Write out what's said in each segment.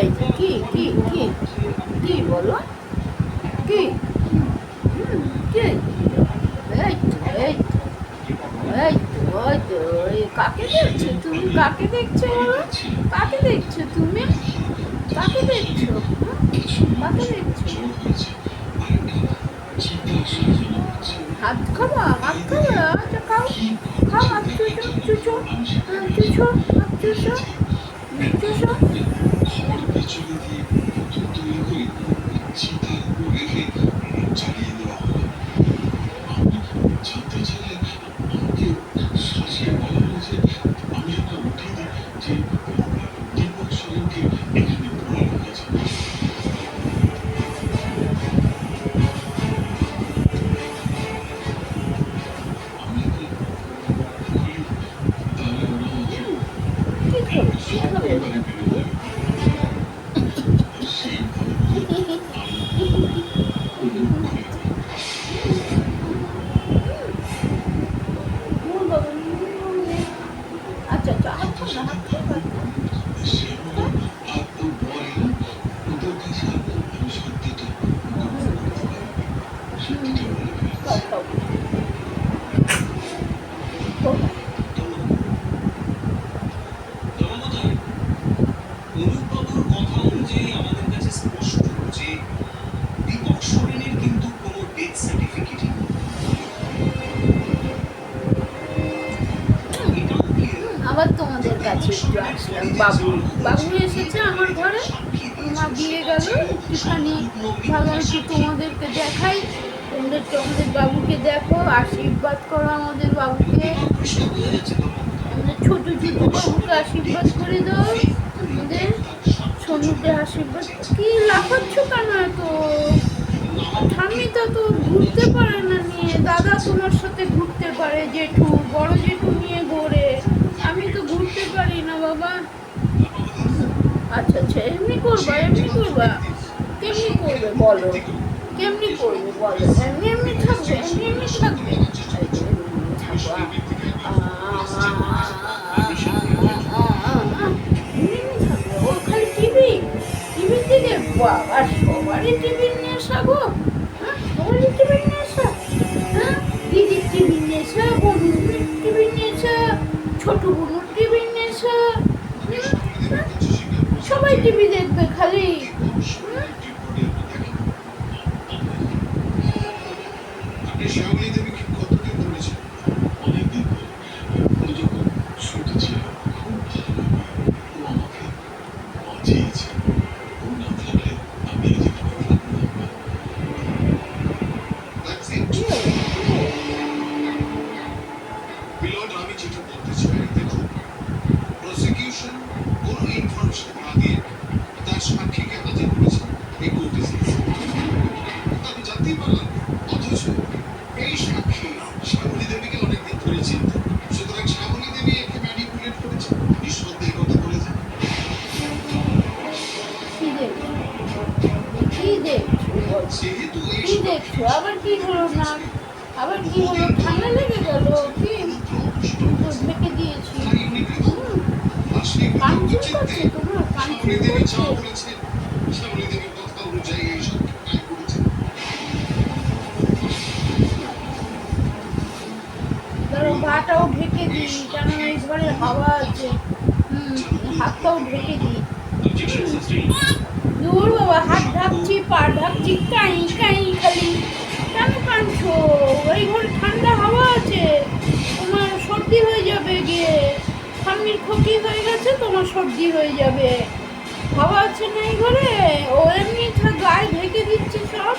এই যে, কি কি কি কি বলো, কি কি, এই তো এই তো এই তো ওই তো কাকে দেখছো তুমি, কাকে দেখছো বলো, কাকে দেখছো তুমি, কাকে দেখছো, কাকে দেখছো? হাত খাবা, হাত খাবা, আচ্ছা খাও, খাও হাত চুচো চুচো, চুচো হাত চুচো চুচো। কি খাবে, কি খাবে? আচ্ছা আচ্ছা, হাত খাও না, হাত খাও, হাত খাও, খাও। খাও খাও খাও। অনুপবাবুর কথা অনুযায়ী আমাদের কাছে স্পষ্ট যে দীপক সোরেনের কিন্তু কোনো ডেথ সার্টিফিকেটই নেই। এটাও ক্লিয়ার আবার তোমাদের কাছে একটু আসলাম, বাবু বাবু এসেছে আমার ঘরে, মা দিয়ে গেল একটুখানি, ভাবলাম একটু তোমাদেরকে দেখাই, তোমাদেরকে আমাদের বাবুকে দেখো, আশীর্বাদ করো আমাদের বাবুকে, কৃষ্ণ বোঝা যাচ্ছে তো আমাদের ছোট ছোট বাবুকে আশীর্বাদ করে দাও, আমাদের সোনুকে আশীর্বাদ। কি লাফাচ্ছ কেন এত? ঠাম্মি তো ঘুরতে পারে না নিয়ে, দাদা তোমার সাথে ঘুরতে পারে, জেঠু বড় জেঠু নিয়ে ঘোরে, আমি তো ঘুরতে পারি না বাবা। আচ্ছা আচ্ছা, এমনি করবা, এমনি করবা, কেমনি করবে বলো, কেমনি করবে বলো, এমনি এমনি থাকবে, এমনি এমনি থাকবে, এই যে এমনি থাকবা, এমনি এমনি থাকবে। ও খালি টিভি, টিভির দিকে, বাবা সবারই টিভির নেশা গো, হ্যাঁ সবারই টিভির নেশা, হ্যাঁ দিদির টিভির নেশা, বনুর টিভির নেশা, ছোট বনুর টিভির নেশা, সবাই টিভি দেখবে খালি। আপনি শ্যামলী দেবীকে কতদিন ধরেছেন? অনেকদিন ধরে। ও যখন ছোট ছিল খুব ভালো, ও আমাকে বাঁচিয়েছে। ও না থাকলে আমি এই জীবনে থাকতাম না। That's it. মিলন, আমি যেটা বলতে চাই দেখুন, প্রসিকিউশন কোনো ইনফরমেশন না দিয়ে তার সাক্ষীকে হাজির করেছে এই কোর্টে। আমি জানতেই পারলাম, অথচ এই সাক্ষী শ্যামলী দেবীকে অনেকদিন ধরে চিনত। সুতরাং শ্যামলী দেবী একে ম্যানিপুলেট করেছে, নিঃসন্দেহে কথা বলেছে। কি দেখছো, কি দেখছো বলো? যেহেতু এই কি দেখছো, আবার কি হলো না, আবার কি হলো, ঠান্ডা লেগে গেল কি? ঢেকে দিয়েছি, কান চুলকাচ্ছে তোমার, কান শ্যামলী দেবী যা চুলকাচ্ছে। বলেছেন, শ্যামলী দেবীর কথা অনুযায়ী এই সাক্ষী ন্যায় করেছে। ধরো গাটাও ঢেকে দিই, কেন এই ঘরে হাওয়া আছে, হাত পাও ঢেকে দিই। দূর বাবা, হাত ঢাকছি, পা ঢাকছি, কাই কাই খালি, কেন কাঁদছো? এই ঘরে ঠান্ডা হাওয়া আছে, তোমার সর্দি হয়ে যাবে গিয়ে, ঠাম্মির ক্ষতি হয়ে গেছে, তোমার সর্দি হয়ে যাবে, হাওয়া আছে না এই ঘরে, ও এমনি গায়ে ঢেকে দিচ্ছে সব।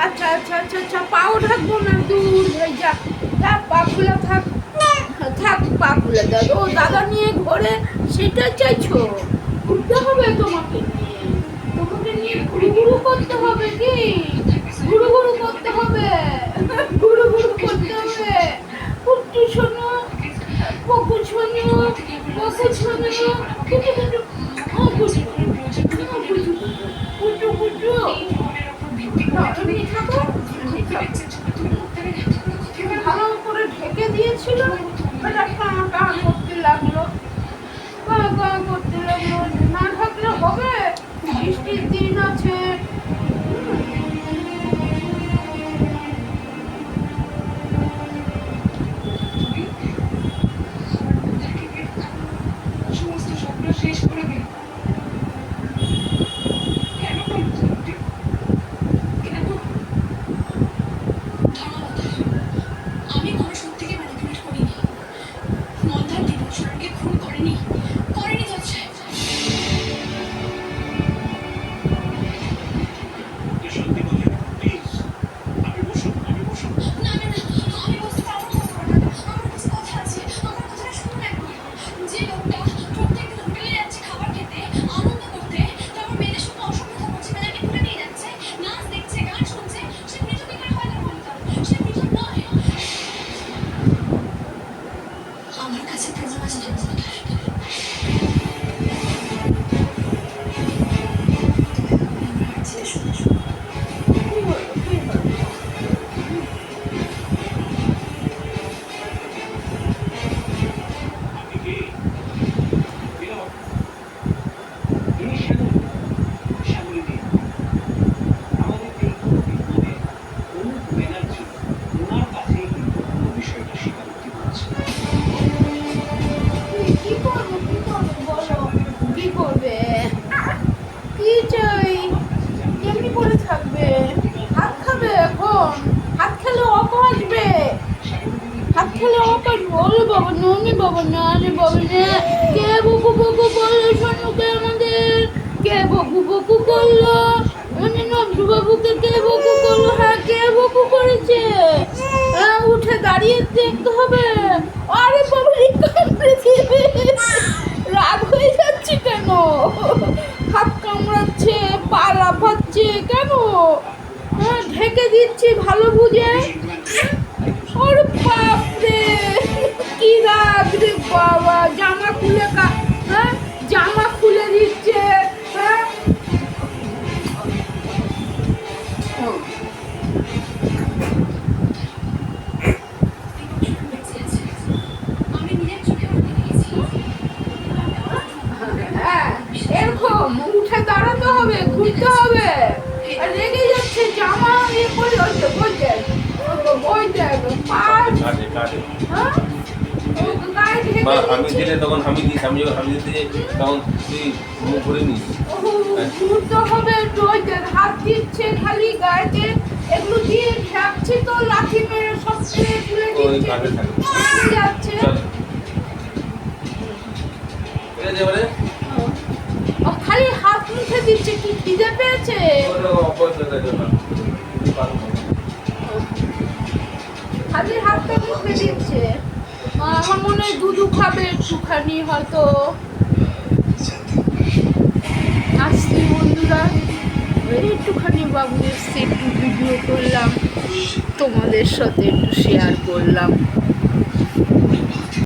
আচ্ছা আচ্ছা আচ্ছা আচ্ছা, পাও ঢাকবো না, দূর হয়ে যা, যা পা খোলা থাক, থাক পা খুলে দাও। ও দাদা নিয়ে ঘোরে, সেটা চাইছো? ঘুরতে হবে তোমাকে নিয়ে, তোমাকে নিয়ে ঘুরু ঘুরু করতে হবে, কি ঘুরু ঘুরু করতে হবে, ঘুরু ঘুরু করতে হবে। কুট্টু শোনো, পকু শোনো, পকু শোনো, কুটু কুটু, ও কুটু কুটু কুটু কুটু কুটু, এমনি থাকো, এমনি থাকো। ভালো করে ঢেকে দিয়েছিল, এটা কাঁ কাঁ করতে লাগলো, কাঁ কাঁ করতে লাগলো, না বৃষ্টির দিন আছে। সমস্ত স্বপ্ন শেষ করে দিল। কেন বলছো আন্টি? কেন? আমি কোনো সত্যিকে ম্যানিপুলেট করিনি। মন্দার দিবসরকে খুন করেনি জজ সাহেব। আপনি সত্যি বলেন প্লিজ। আপনি বসুন, আপনি বসুন। না না না, আমি বসতে পারবো না। আমার কাছে কথা আছে, আমার কথাটা শুনুন একবার। যে লোকটা প্রত্যেকদিন হোটেলে যাচ্ছে খাবার খেতে, আনন্দ করতে, তারপর মেয়েদের সঙ্গে অসভ্যতা করছে, মেয়েদেরকে তুলে নিয়ে যাচ্ছে, নাচ দেখছে, গান শুনছে, সে মৃত কি করে হয় না বলতাম? সে মৃত নয়। আমার কাছে প্রমাণ আছে ধর্মতার। কি হলো? কি হলো? আপনি কে? বিনোদ? ইনি শ্যামলী। শ্যামলী দি। আমাদের এই বিপদে অনুপ ব্যানার্জি ওনার কাছেই কিন্তু পুরো বিষয়টা স্বীকারোক্তি করেছে। কি করবো? কি করবো বলো? কি করবে? কি চাই? কেমনি করে থাকবে? হাত খাবে এখন? হাত খেলে অপ আসবে। হাত খেলে অপ আসবে। ওরে বাবা ননি বাবা না রে বাবা না। কে বকু বকু করলো সোনুকে আমাদের? কে বকু বকু করলো? মানে নজরু বাবুকে কে বকু করলো? হ্যাঁ কে বকু করেছে? হ্যাঁ উঠে দাঁড়িয়ে দেখতে হবে। আরে বাবা এই কামড়ে দিবে। রাগ হয়ে যাচ্ছে কেন? হাত কামড়াচ্ছে, পা লাফাচ্ছে কেন? হ্যাঁ ঢেকে দিচ্ছি ভালো বুঝে। ওর বাপরে কি রাগ রে বাবা। জামা খুলে হ্যাঁ জামা খুলে দিচ্ছে। হ্যাঁ আমি নিজের চোখে ওকে দেখেছি। হ্যাঁ এরকম উঠে দাঁড়াতে হবে, ঘুরতে হবে। আর রেগে যাচ্ছে জামা ইয়ে করে হচ্ছে বলছে ওই দেখ পা কাটে কাটে হ্যাঁ ও গায়ে ঢেকে মা আমি দিচ্ছে। দিলে তখন আমি দিস, আমি যখন আমি দিতে যাই তখন তুই মুখ করে নিস। ঘুরতে হবে একটু। ওই দেখ হাত দিচ্ছে খালি গায়েতে, এগুলো দিয়ে ঢাকছি তো লাঠি মেরে সব ছেড়ে তুলে ওই দিচ্ছে। কাটে থাকে। উঠে যাচ্ছে। চল ঠিক আছে এবারে ও খালি হাত মুখে দিচ্ছে। কি খিদে পেয়েছে? ওটা অপরাধ হয়ে গেল। খালি হাতটা মুখে দিচ্ছে। আমার মনে হয় দুধু খাবে একটুখানি হয়তো। আসছি বন্ধুরা, এই একটুখানি বাবু এসছে, একটু ভিডিও করলাম, তোমাদের সাথে একটু শেয়ার করলাম।